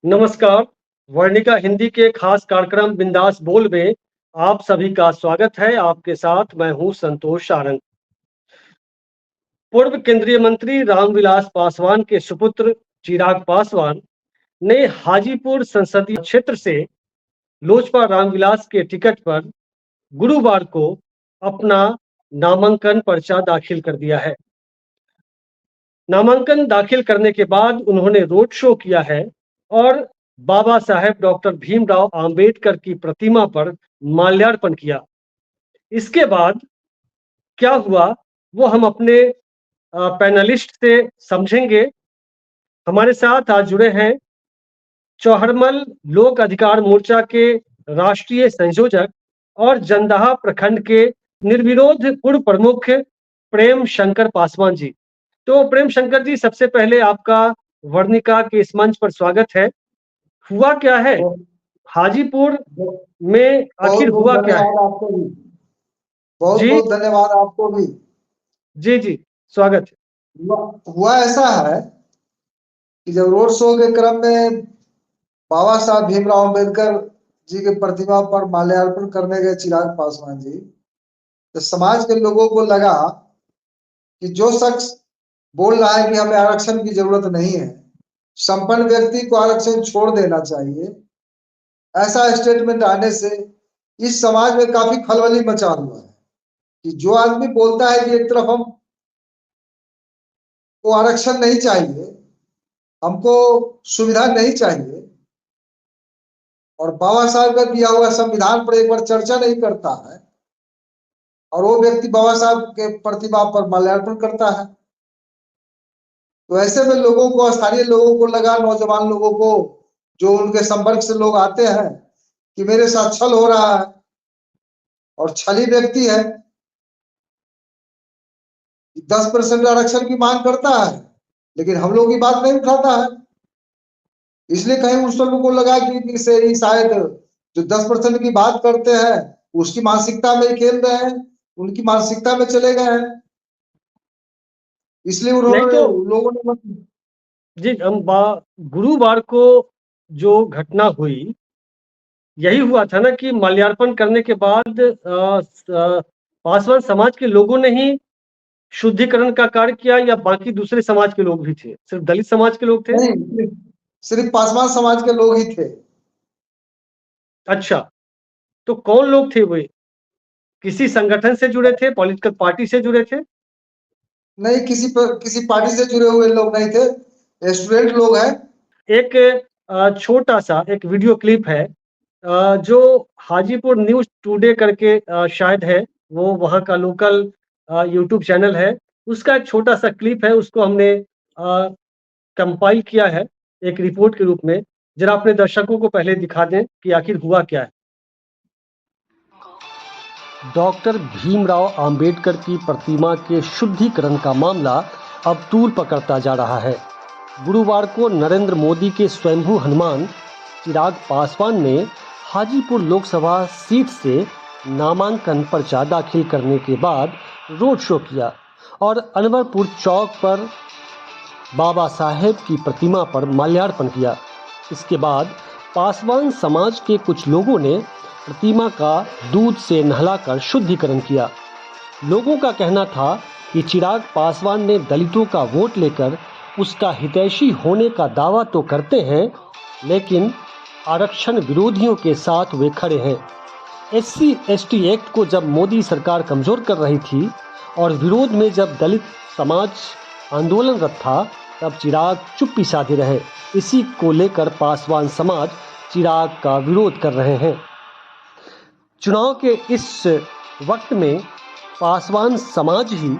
नमस्कार। वर्णिका हिंदी के खास कार्यक्रम बिंदास बोल में आप सभी का स्वागत है। आपके साथ मैं हूं संतोष सारंग। पूर्व केंद्रीय मंत्री रामविलास पासवान के सुपुत्र चिराग पासवान ने हाजीपुर संसदीय क्षेत्र से लोजपा रामविलास के टिकट पर गुरुवार को अपना नामांकन पर्चा दाखिल कर दिया है। नामांकन दाखिल करने के बाद उन्होंने रोड शो किया है और बाबा साहेब डॉक्टर भीमराव अंबेडकर की प्रतिमा पर माल्यार्पण किया। इसके बाद क्या हुआ वो हम अपने पैनलिस्ट से समझेंगे। हमारे साथ आज जुड़े हैं चौहरमल लोक अधिकार मोर्चा के राष्ट्रीय संयोजक और जंदाहा प्रखंड के निर्विरोध पूर्व प्रमुख प्रेम शंकर पासवान जी। तो प्रेम शंकर जी, सबसे पहले आपका वर्णिका के इस मंच पर स्वागत है। हुआ क्या है हाजीपुर में, बहुत आखिर बहुत हुआ क्या है? धन्यवाद आपको भी। बहुत जी बहुत धन्यवाद आपको भी। जी जी, स्वागत है। हुआ ऐसा है कि जब रोड शो के क्रम में बाबा साहब भीमराव अम्बेडकर जी के प्रतिमा पर माल्यार्पण करने गए चिराग पासवान जी, तो समाज के लोगों को लगा कि जो शख्स बोल रहा है कि हमें आरक्षण की जरूरत नहीं है, संपन्न व्यक्ति को आरक्षण छोड़ देना चाहिए, ऐसा स्टेटमेंट आने से इस समाज में काफी खलबली मचा हुआ है कि जो आदमी बोलता है कि एक तरफ हम को आरक्षण नहीं चाहिए, हमको सुविधा नहीं चाहिए, और बाबा साहब का दिया हुआ संविधान पर एक बार चर्चा नहीं करता है, और वो व्यक्ति बाबा साहब के प्रतिमा पर माल्यार्पण करता है, तो ऐसे में लोगों को, स्थानीय लोगों को लगा, नौजवान लोगों को, जो उनके संपर्क से लोग आते हैं, कि मेरे साथ छल हो रहा है, और छली व्यक्ति है 10% आरक्षण की मांग करता है, लेकिन हम लोग की बात नहीं उठाता है। इसलिए कहीं उन लोगों को लगा कि से शायद जो 10% की बात करते हैं उसकी मानसिकता में खेल रहे हैं, उनकी मानसिकता में चले गए हैं, इसलिए नहीं उन्होंने तो लोगों ने जी, गुरुवार को जो घटना हुई, यही हुआ था ना कि माल्यार्पण करने के बाद पासवान समाज के लोगों ने ही शुद्धिकरण का कार्य किया, या बाकी दूसरे समाज के लोग भी थे? सिर्फ दलित समाज के लोग थे? नहीं, सिर्फ पासवान समाज के लोग ही थे। अच्छा, तो कौन लोग थे वे? किसी संगठन से जुड़े थे, पॉलिटिकल पार्टी से जुड़े थे? नहीं, किसी पार्टी से जुड़े हुए लोग नहीं थे, स्टूडेंट लोग हैं। एक छोटा सा एक वीडियो क्लिप है जो हाजीपुर न्यूज टुडे करके शायद है, वो वहाँ का लोकल यूट्यूब चैनल है। उसका एक छोटा सा क्लिप है, उसको हमने कंपाइल किया है एक रिपोर्ट के रूप में। जरा अपने दर्शकों को पहले दिखा दें कि आखिर हुआ क्या है। डॉक्टर भीमराव अंबेडकर की प्रतिमा के शुद्धिकरण का मामला अब तूल पकड़ता जा रहा है। गुरुवार को नरेंद्र मोदी के स्वयंभू हनुमान चिराग पासवान ने हाजीपुर लोकसभा सीट से नामांकन पर्चा दाखिल करने के बाद रोड शो किया और अनवरपुर चौक पर बाबा साहेब की प्रतिमा पर माल्यार्पण किया। इसके बाद पासवान समाज के कुछ लोगों ने प्रतिमा का दूध से नहलाकर शुद्धिकरण किया। लोगों का कहना था कि चिराग पासवान ने दलितों का वोट लेकर उसका हितैषी होने का दावा तो करते हैं, लेकिन आरक्षण विरोधियों के साथ वे खड़े हैं। SC/ST एक्ट को जब मोदी सरकार कमजोर कर रही थी और विरोध में जब दलित समाज आंदोलनरत था, तब चिराग चुप्पी साधे रहे। इसी को लेकर पासवान समाज चिराग का विरोध कर रहे हैं। चुनाव के इस वक्त में पासवान समाज ही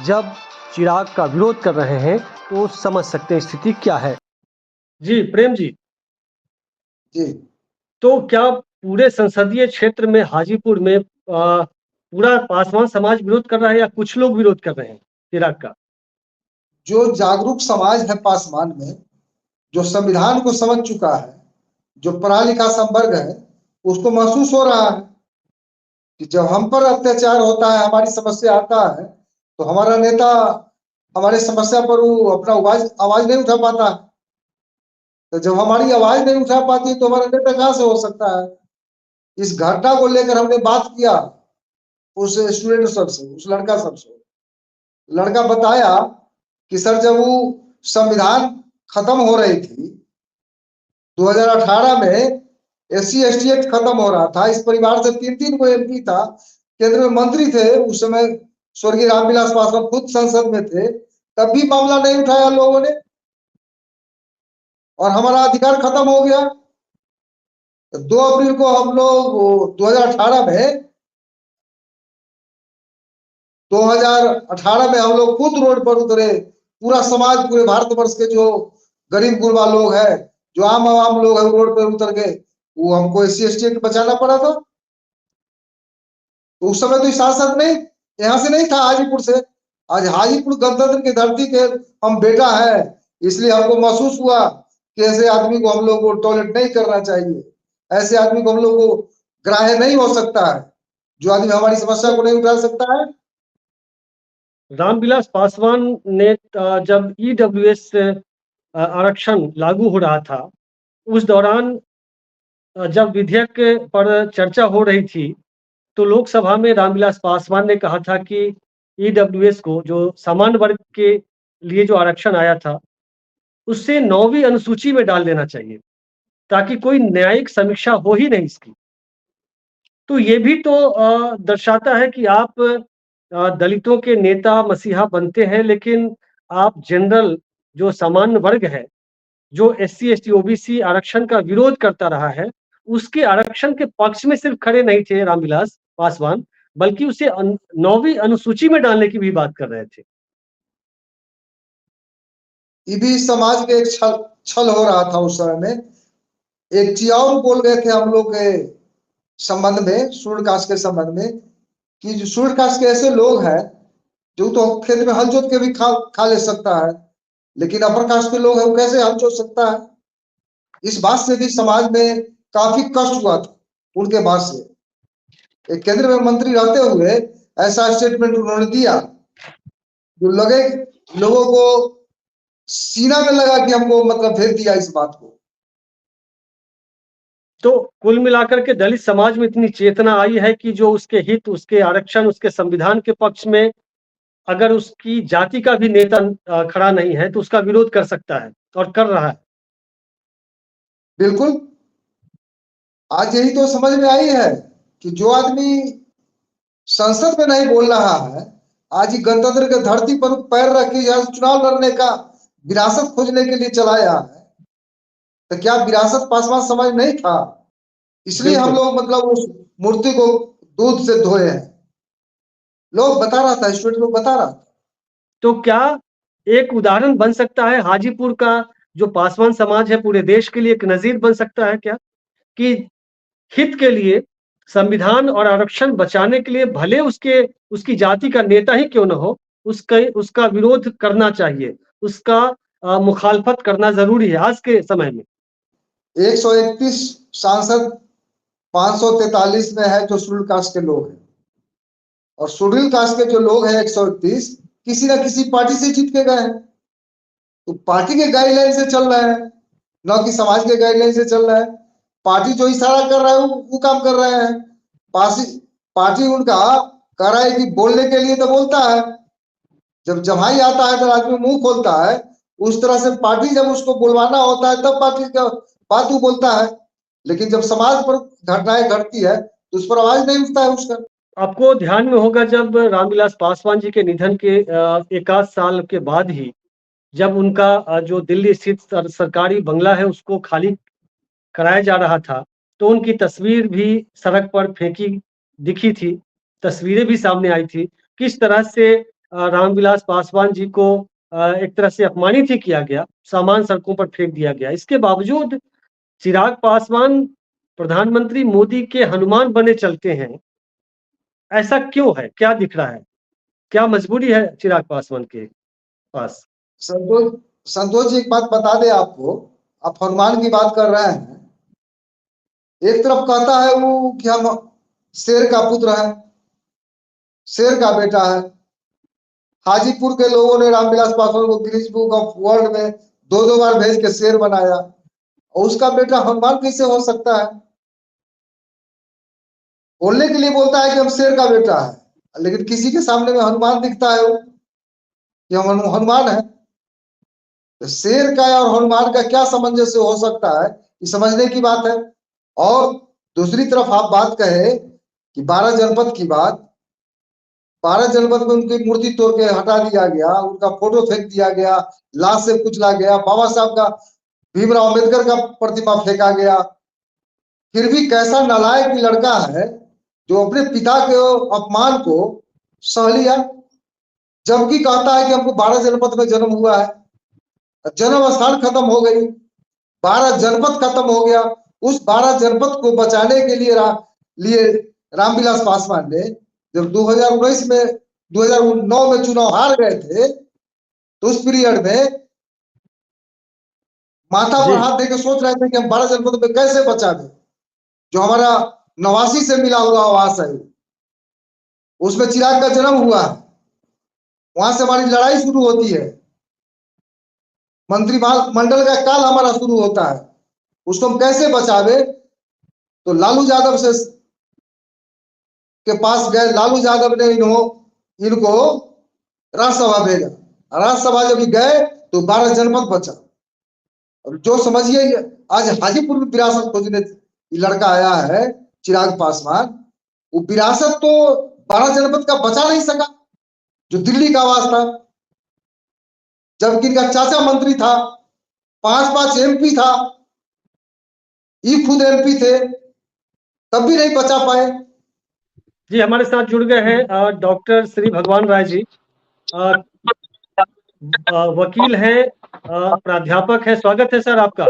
जब चिराग का विरोध कर रहे हैं, तो समझ सकते हैं स्थिति क्या है। जी प्रेम जी, जी, तो क्या पूरे संसदीय क्षेत्र में हाजीपुर में पूरा पासवान समाज विरोध कर रहा है, या कुछ लोग विरोध कर रहे हैं चिराग का? जो जागरूक समाज है पासवान में, जो संविधान को समझ चुका है, जो पढ़ा लिखा संवर्ग है, उसको महसूस हो रहा है कि जब हम पर अत्याचार होता है, हमारी समस्या आता है, तो हमारा नेता हमारे समस्या पर वो अपना आवाज नहीं उठा पाता। तो जब हमारी आवाज नहीं उठा पाती तो हमारा नेता कहां से हो सकता है। इस घटना को लेकर हमने बात किया उस स्टूडेंट सबसे, उस लड़का सबसे। लड़का बताया कि सर जब वो संविधान खत्म हो रही थी 2018 में, एससी एसटी एक्ट खत्म हो रहा था, इस परिवार से 3-3 को एमपी था, केंद्र में मंत्री थे उस समय, स्वर्गीय रामविलास पासवान खुद संसद में थे, तब भी मामला नहीं उठाया लोगों ने और हमारा अधिकार खत्म हो गया। 2 अप्रैल को हम लोग 2018 में हम लोग खुद रोड पर उतरे, पूरा समाज, पूरे भारतवर्ष के जो गरीब गुरबा लोग हैं, जो आम आवाम लोग हैं, रोड पर उतर गए। वो हमको एससी एसटी एक्ट बचाना पड़ा था। तो उस समय तो सांसद नहीं, यहाँ से नहीं था, हाजीपुर से। आज हाजीपुर गणतंत्र की धरती के हम बेटा है, इसलिए हमको महसूस हुआ कि ऐसे आदमी को हम लोग को टॉयलेट नहीं करना चाहिए, ऐसे आदमी को हम लोग को ग्राह्य नहीं हो सकता है, जो आदमी हमारी समस्या को नहीं उठा सकता है। रामविलास पासवान ने जब ईडब्ल्यूएस आरक्षण लागू हो रहा था, उस दौरान जब विधेयक पर चर्चा हो रही थी, तो लोकसभा में रामविलास पासवान ने कहा था कि ईडब्ल्यूएस को, जो सामान्य वर्ग के लिए जो आरक्षण आया था, उससे 9वीं अनुसूची में डाल देना चाहिए, ताकि कोई न्यायिक समीक्षा हो ही नहीं इसकी। तो ये भी तो दर्शाता है कि आप दलितों के नेता मसीहा बनते हैं, लेकिन आप जनरल, जो सामान्य वर्ग है, जो एससी एसटी ओबीसी आरक्षण का विरोध करता रहा है, उसके आरक्षण के पक्ष में सिर्फ खड़े नहीं थे रामविलास पासवान, बल्कि उसे 9वीं अनुसूची में डालने की भी बात कर रहे थे। ये भी समाज के एक छल हो रहा था उस समय में। एक चीज और बोल गए थे हम लोग के संबंध में, शेड्यूल कास्ट के संबंध में, कि जो शेड्यूल कास्ट के ऐसे लोग हैं जो तो खेत में हल जोत के भी खा ले सकता है, लेकिन अपर कास्ट के लोग हैं वो कैसे हल जोत सकता है। इस बात से भी समाज में काफी कष्ट हुआ था उनके बात से। एक केंद्र में मंत्री रहते हुए ऐसा स्टेटमेंट उन्होंने दिया जो लगे लोगों को सीना में लगा कि हमको मतलब भेज दिया इस बात को। तो कुल मिलाकर के दलित समाज में इतनी चेतना आई है कि जो उसके हित, उसके आरक्षण, उसके संविधान के पक्ष में अगर उसकी जाति का भी नेता खड़ा नहीं है, तो उसका विरोध कर सकता है और कर रहा है। बिल्कुल, आज यही तो समझ में आई है कि जो आदमी संसद में नहीं बोल रहा है, आज ही गणतंत्र के धरती पर पैर रख के यहाँ चुनाव लड़ने का विरासत खोजने के लिए चलाया है, तो क्या विरासत पासवान समाज नहीं था? इसलिए हम बिल्कुल। लोग मतलब उस मूर्ति को दूध से धोए हैं। लोग बता रहा था, स्टूडेंट लोग बता रहा था। तो क्या एक उदाहरण बन सकता है हाजीपुर का, जो पासवान समाज है, पूरे देश के लिए एक नजीर बन सकता है क्या, कि हित के लिए, संविधान और आरक्षण बचाने के लिए, भले उसकी जाति का नेता ही क्यों न हो, उसका विरोध करना चाहिए, उसका मुखालफत करना जरूरी है आज के समय में। 131 सांसद 543 में है जो शेड्यूल कास्ट के लोग हैं, और शेड्यूल कास्ट के जो लोग हैं 131 किसी ना किसी पार्टी से जीत के गए हैं। तो पार्टी के गाइडलाइन से चल रहे हैं, न कि समाज के गाइडलाइन से चल रहे हैं। पार्टी जो इशारा कर रहा है वो काम कर रहे हैं। पार्टी उनका कह रहा है कि बोलने के लिए तो बोलता है, जब जमाई आता है तो आदमी मुंह खोलता है। उस तरह से पार्टी जब उसको बुलवाना होता है तब पार्टी का बात वो बोलता है, लेकिन जब समाज पर घटनाएं घटती है तो उस पर आवाज नहीं उठता है उसका। आपको ध्यान में होगा, जब रामविलास पासवान जी के निधन के एक आध साल के बाद ही, जब उनका जो दिल्ली स्थित सरकारी बंगला है उसको खाली कराया जा रहा था, तो उनकी तस्वीर भी सड़क पर फेंकी दिखी थी, तस्वीरें भी सामने आई थी। किस तरह से रामविलास पासवान जी को एक तरह से अपमानित ही किया गया, सामान सड़कों पर फेंक दिया गया। इसके बावजूद चिराग पासवान प्रधानमंत्री मोदी के हनुमान बने चलते हैं। ऐसा क्यों है? क्या दिख रहा है? क्या मजबूरी है चिराग पासवान के पास? संतोष संतोष जी एक बात बता दे आपको, आप हनुमान की बात कर रहे हैं। एक तरफ कहता है वो कि हम शेर का पुत्र है, शेर का बेटा है। हाजीपुर के लोगों ने रामविलास पासवान को गिनीज बुक ऑफ वर्ल्ड में 2-2 बार भेज के शेर बनाया। और उसका बेटा हनुमान कैसे हो सकता है? बोलने के लिए बोलता है कि हम शेर का बेटा है, लेकिन किसी के सामने में हनुमान दिखता है वो कि हम हनुमान है। तो शेर का और हनुमान का क्या सामंजस्य हो सकता है, ये समझने की बात है। और दूसरी तरफ आप बात कहे कि 12 जनपद की बात, 12 जनपद में उनकी मूर्ति तोड़ के हटा दिया गया, उनका फोटो फेंक दिया गया, लाश से कुचला गया, बाबा साहब का, भीमराव अम्बेडकर का प्रतिमा फेंका गया। फिर भी कैसा नालायक लड़का है जो अपने पिता के अपमान को सह लिया, जबकि कहता है कि हमको 12 जनपद में जन्म हुआ है। जन्म स्थान खत्म हो गई, 12 जनपद खत्म हो गया। उस 12 जनपद को बचाने के लिए रामविलास पासवान ने जब 2019 में 2009 में चुनाव हार गए थे, तो उस पीरियड में माथा पर हाथ देकर सोच रहे थे कि हम 12 जनपद में कैसे बचा दें, जो हमारा 89 से मिला हुआ आवास है, उसमें चिराग का जन्म हुआ है, वहां से हमारी लड़ाई शुरू होती है, मंत्रिमंडल का काल हमारा शुरू होता है। उसको हम कैसे बचावे? तो लालू यादव से के पास गए, लालू यादव ने इनको राज्यसभा भेजा, राज्यसभा जब गए तो 12 जनपद बचा। और जो समझिए आज हाजीपुर में विरासत खोजने लड़का आया है चिराग पासवान, वो विरासत तो 12 जनपद का बचा नहीं सका, जो दिल्ली का आवाज था, जबकि इनका चाचा मंत्री था, 5 एमपी था, ये खुद एमपी थे, तब भी नहीं बचा पाए। जी, हमारे साथ जुड़ गए हैं डॉक्टर श्री भगवान राय जी, वकील हैं, प्राध्यापक है। स्वागत है सर आपका।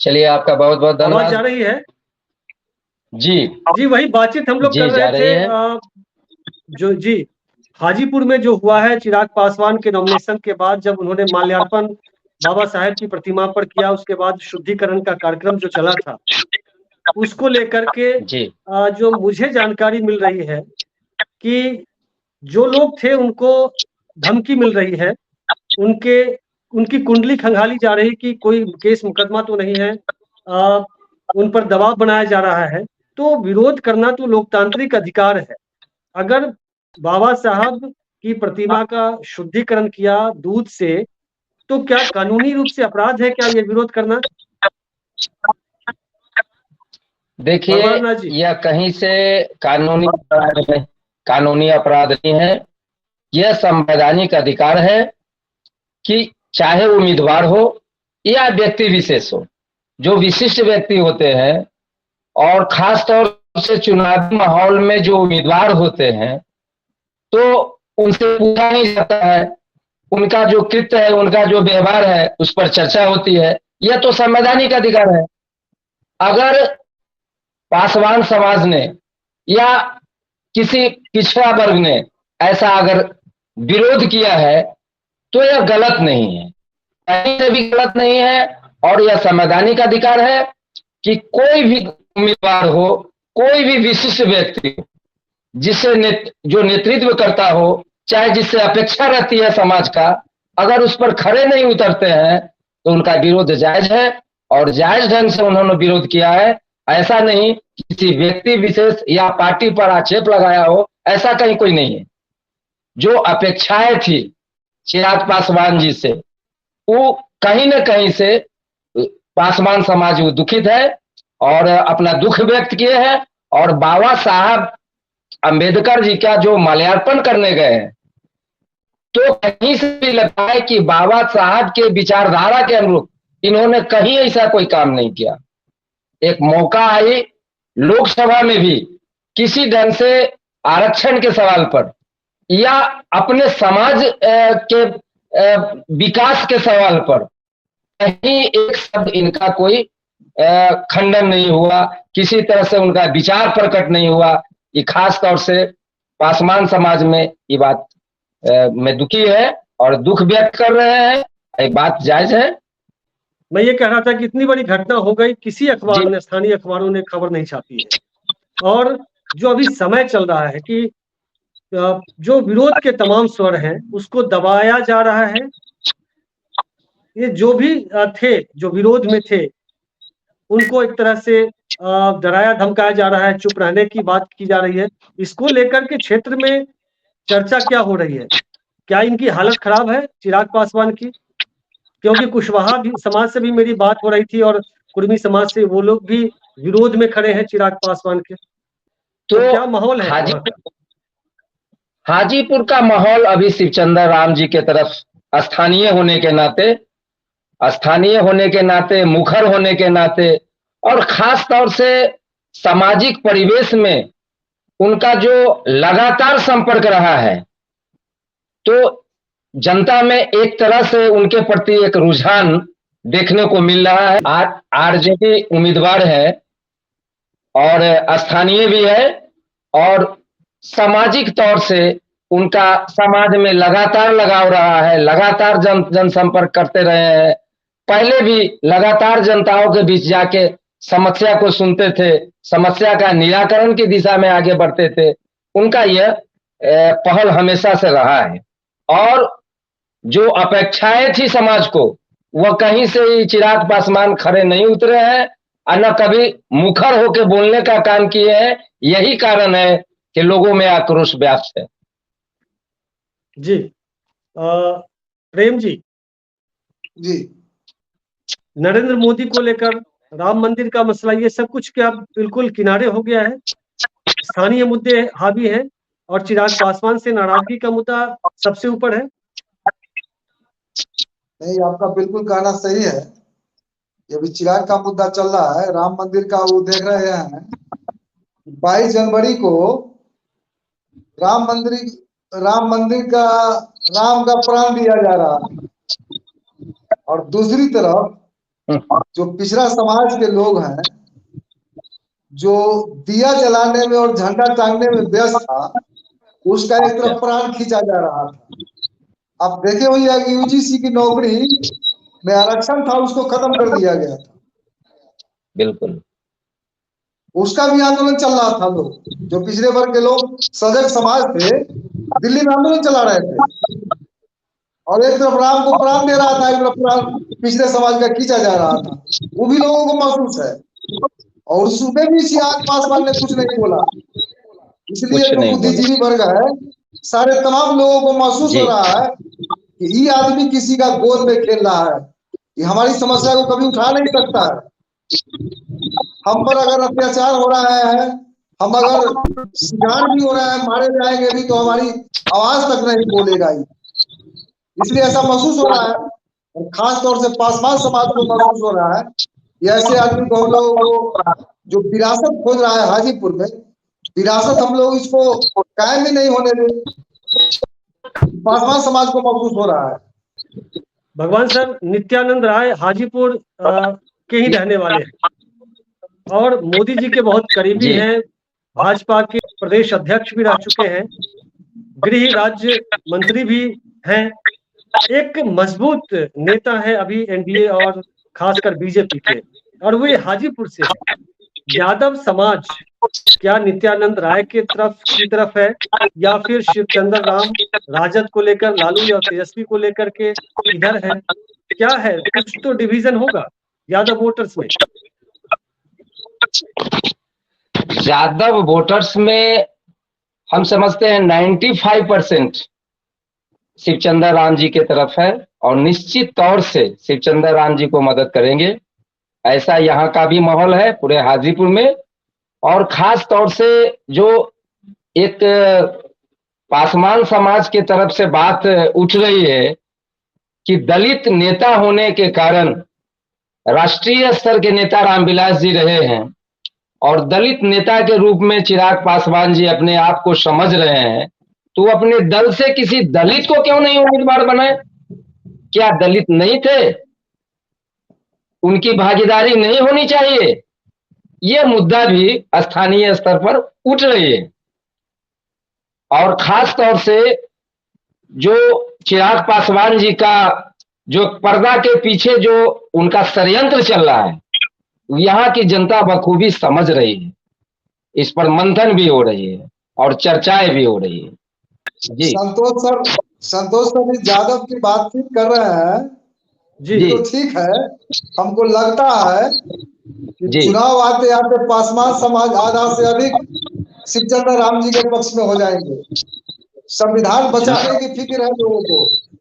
चलिए, आपका बहुत बहुत धन्यवाद। आवाज जा रही है? जी जी, वही बातचीत हम लोग कर रहे थे। जो जी हाजीपुर में जो हुआ है, चिराग पासवान के नॉमिनेशन के बाद जब उन्होंने माल्यार्पण बाबा साहेब की प्रतिमा पर किया, उसके बाद शुद्धिकरण का कार्यक्रम जो चला था, उसको लेकर के जो मुझे जानकारी मिल रही है कि जो लोग थे उनको धमकी मिल रही है, उनकी कुंडली खंगाली जा रही कि कोई केस मुकदमा तो नहीं है, उन पर दबाव बनाया जा रहा है। तो विरोध करना तो लोकतांत्रिक अधिकार है। अगर बाबा साहब की प्रतिमा का शुद्धिकरण किया दूध से, तो क्या कानूनी रूप से अपराध है क्या ये विरोध करना? देखिए, यह कहीं से कानूनी अपराध नहीं है। यह संवैधानिक अधिकार है कि चाहे उम्मीदवार हो या व्यक्ति विशेष हो, जो विशिष्ट व्यक्ति होते हैं और खास तौर से चुनावी माहौल में जो उम्मीदवार होते हैं, तो उनसे पूछा नहीं जाता है, उनका जो कृत्य है, उनका जो व्यवहार है, उस पर चर्चा होती है। यह तो संवैधानिक अधिकार है। अगर पासवान समाज ने या किसी पिछड़ा वर्ग ने ऐसा अगर विरोध किया है, तो यह गलत नहीं है, कहीं से भी गलत नहीं है। और यह संवैधानिक अधिकार है कि कोई भी उम्मीदवार हो, कोई भी विशिष्ट व्यक्ति जिससे जो नेतृत्व करता हो, चाहे जिससे अपेक्षा रहती है समाज का, अगर उस पर खड़े नहीं उतरते हैं तो उनका विरोध जायज है, और जायज ढंग से उन्होंने विरोध किया है। ऐसा नहीं किसी व्यक्ति विशेष या पार्टी पर आक्षेप लगाया हो, ऐसा कहीं कोई नहीं है। जो अपेक्षाएं थी चिराग पासवान जी से, वो कहीं न कहीं से पासवान समाज वो दुखित है और अपना दुख व्यक्त किए हैं। और बाबा साहब अंबेडकर जी का जो माल्यार्पण करने गए हैं, तो कहीं से भी लगता है कि बाबा साहब के विचारधारा के अनुरूप इन्होंने कहीं ऐसा कोई काम नहीं किया। एक मौका आई लोकसभा में भी किसी ढंग से आरक्षण के सवाल पर या अपने समाज के विकास के सवाल पर कहीं एक शब्द इनका कोई खंडन नहीं हुआ, किसी तरह से उनका विचार प्रकट नहीं हुआ। ये खास तौर से पासवान समाज में ये बात में दुखी है और दुख व्यक्त कर रहे हैं। एक बात जायज है। मैं ये कह रहा था कि इतनी बड़ी घटना हो गई, किसी अखबार ने, स्थानीय अखबारों ने खबर नहीं छापी है, और जो अभी समय चल रहा है कि जो विरोध के तमाम स्वर हैं उसको दबाया जा रहा है, ये जो भी थे, जो विरोध में थे, उनको एक तरह से डराया धमकाया जा रहा है, चुप रहने की बात की जा रही है। इसको लेकर के क्षेत्र में चर्चा क्या हो रही है? क्या इनकी हालत खराब है चिराग पासवान की? क्योंकि कुशवाहा भी समाज से भी मेरी बात हो रही थी और कुर्मी समाज से, वो लोग भी विरोध में खड़े हैं चिराग पासवान के। तो क्या माहौल है वहाँ का? हाजीपुर का माहौल अभी शिवचंद्र राम जी के तरफ स्थानीय होने के नाते, मुखर होने के नाते, और खास तौर से सामाजिक परिवेश में उनका जो लगातार संपर्क रहा है, तो जनता में एक तरह से उनके प्रति एक रुझान देखने को मिल रहा है। आरजेडी उम्मीदवार है और स्थानीय भी है, और सामाजिक तौर से उनका समाज में लगातार लगाव रहा है, लगातार जनसंपर्क करते रहे हैं। पहले भी लगातार जनताओं के बीच जाके समस्या को सुनते थे, समस्या का निराकरण की दिशा में आगे बढ़ते थे। उनका यह पहल हमेशा से रहा है, और जो अपेक्षाएं थी समाज को, वह कहीं से ही चिराग पासवान खड़े नहीं उतरे हैं, और न कभी मुखर होकर बोलने का काम किए हैं। यही कारण है कि लोगों में आक्रोश व्याप्त है। जी प्रेम जी, नरेंद्र मोदी को लेकर राम मंदिर का मसला, ये सब कुछ क्या बिल्कुल किनारे हो गया है? स्थानीय मुद्दे हावी हैं और चिराग पासवान से नाराजगी का मुद्दा सबसे ऊपर है? नहीं, आपका बिल्कुल कहना सही है। ये भी चिराग का मुद्दा चल रहा है। राम मंदिर का वो देख रहे हैं, 22 जनवरी को राम मंदिर का राम का प्राण दिया जा रहा है, और दूसरी तरफ जो पिछड़ा समाज के लोग हैं, जो दिया जलाने में और झंडा टांगने में व्यस्त था, उसका एक तरफ प्राण खींचा जा रहा था। आप देखे होंगे कि यूजीसी की नौकरी में आरक्षण था, उसको खत्म कर दिया गया था। बिल्कुल, उसका भी आंदोलन चल रहा था। लोग जो पिछड़े वर्ग के लोग, सजग समाज थे, दिल्ली में आंदोलन चला रहे थे, और एक तरफ राम को प्राण दे रहा था, एक तरफ प्राण पिछड़े समाज का खींचा जा रहा था। वो भी लोगों को महसूस है, और उसमें भी चिराग पासवान ने कुछ नहीं बोला। इसलिए जो बुद्धिजीवी वर्ग है, सारे तमाम लोगों को महसूस हो रहा है कि ये आदमी किसी का गोद में खेल रहा है, ये हमारी समस्या को कभी उठा नहीं सकता है। हम पर अगर अत्याचार हो रहा है, हम अगर शिकार भी हो रहा है, मारे जाएंगे भी, तो हमारी आवाज तक नहीं बोलेगा। इसलिए ऐसा महसूस हो रहा है, और खास तौर से पासवान समाज को महसूस हो रहा है कि ऐसे आदमी को हम लोग जो विरासत खोज रहा है हाजीपुर में, विरासत हम लोग इसको कायम ही नहीं होने दें। पासवान समाज को महसूस हो रहा है। भगवान सर, नित्यानंद राय हाजीपुर के ही रहने वाले हैं और मोदी जी के बहुत करीबी हैं, भाजपा के प्रदेश अध्यक्ष भी रह चुके हैं, गृह राज्य मंत्री भी हैं, एक मजबूत नेता है अभी एनडीए और खासकर बीजेपी के, और वे हाजीपुर से हैं। यादव समाज क्या नित्यानंद राय की तरफ है, या फिर शिवचंद्र राम राजद को लेकर, लालू या तेजस्वी को लेकर के इधर है? क्या है, कुछ तो डिवीजन होगा यादव वोटर्स में। यादव वोटर्स में हम समझते हैं 95% शिवचंद्र राम जी के तरफ है, और निश्चित तौर से शिवचंद्र राम जी को मदद करेंगे। ऐसा यहाँ का भी माहौल है पूरे हाजीपुर में। और खास तौर से जो एक पासवान समाज के तरफ से बात उठ रही है कि दलित नेता होने के कारण, राष्ट्रीय स्तर के नेता रामविलास जी रहे हैं, और दलित नेता के रूप में चिराग पासवान जी अपने आप को समझ रहे हैं, तो अपने दल से किसी दलित को क्यों नहीं उम्मीदवार बनाए? क्या दलित नहीं थे? उनकी भागीदारी नहीं होनी चाहिए? यह मुद्दा भी स्थानीय स्तर पर उठ रही है। और खास तौर से जो चिराग पासवान जी का जो पर्दा के पीछे जो उनका षड्यंत्र चल रहा है, यहाँ की जनता बखूबी समझ रही है। इस पर मंथन भी हो रही है और चर्चाएं भी हो रही है। जी संतोष सर यादव की बातचीत कर रहे हैं, जी जी तो ठीक है, हमको लगता है कि जी चुनाव आते आते पासवान समाज आधा से अधिक शिवचंद्र राम जी के पक्ष में हो जाएंगे। संविधान बचाने की फिक्र है लोगों को,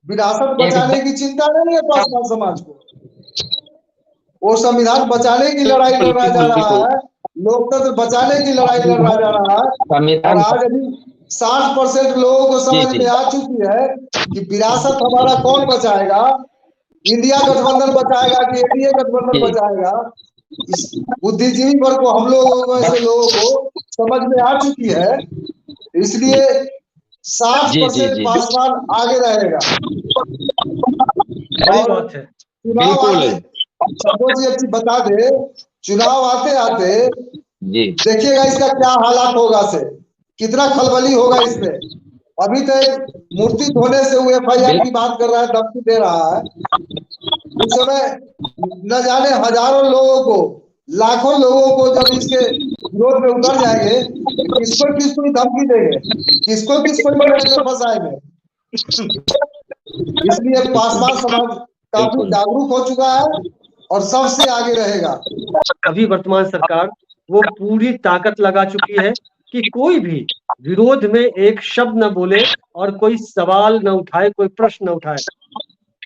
विरासत बचाने की चिंता नहीं है पासवान समाज को। वो संविधान बचाने की लड़ाई लड़ा जा रहा है, लोकतंत्र बचाने की लड़ाई लड़ा जा रहा है। और संविधान आज अभी 60% लोगों को जी समझ जी में आ चुकी है कि विरासत हमारा कौन बचाएगा, इंडिया गठबंधन बचाएगा कि एनडीए गठबंधन जी बचाएगा। इस बुद्धिजीवी वर्ग को, हम लोग ऐसे लोगों को समझ में आ चुकी है। इसलिए जी जी 60% जी पासवान आगे रहेगा। बड़ी और बात है। चुनाव बिल्कुल आते, संतोष जी अच्छी बता दे, चुनाव आते आते जी देखिएगा इसका क्या हालात होगा से, कितना खलबली होगा इसमें। अभी तो एक मूर्ति धोने से वो एफआईआर की बात कर रहा है, धमकी दे रहा है। उस समय न जाने हजारों लोगों को, लाखों लोगों को जब इसके विरोध में उतर जाएंगे, तो किसको किसको धमकी देंगे, किसको किसको ट्रेन में फंसाएंगे। इसलिए पासवान समाज काफी बिल्कुल जागरूक हो चुका है और सबसे आगे रहेगा। अभी वर्तमान सरकार वो पूरी ताकत लगा चुकी है कि कोई भी विरोध में एक शब्द न बोले और कोई सवाल न उठाए, कोई प्रश्न न उठाए।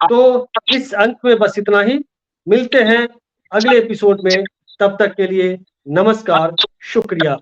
तो इस अंक में बस इतना ही। मिलते हैं अगले एपिसोड में, तब तक के लिए नमस्कार, शुक्रिया।